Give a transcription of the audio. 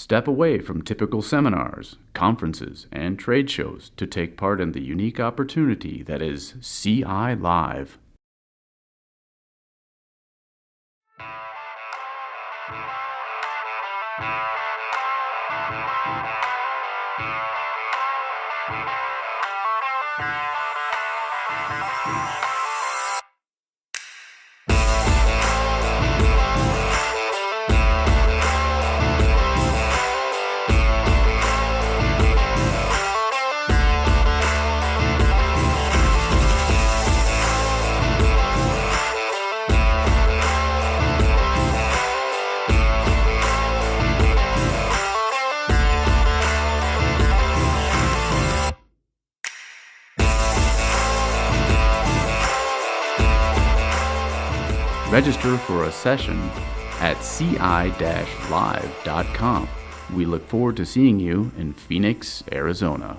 Step away from typical seminars, conferences, and trade shows to take part in the unique opportunity that is CI Live. Register for a session at ci-live.com. We look forward to seeing you in Phoenix, Arizona.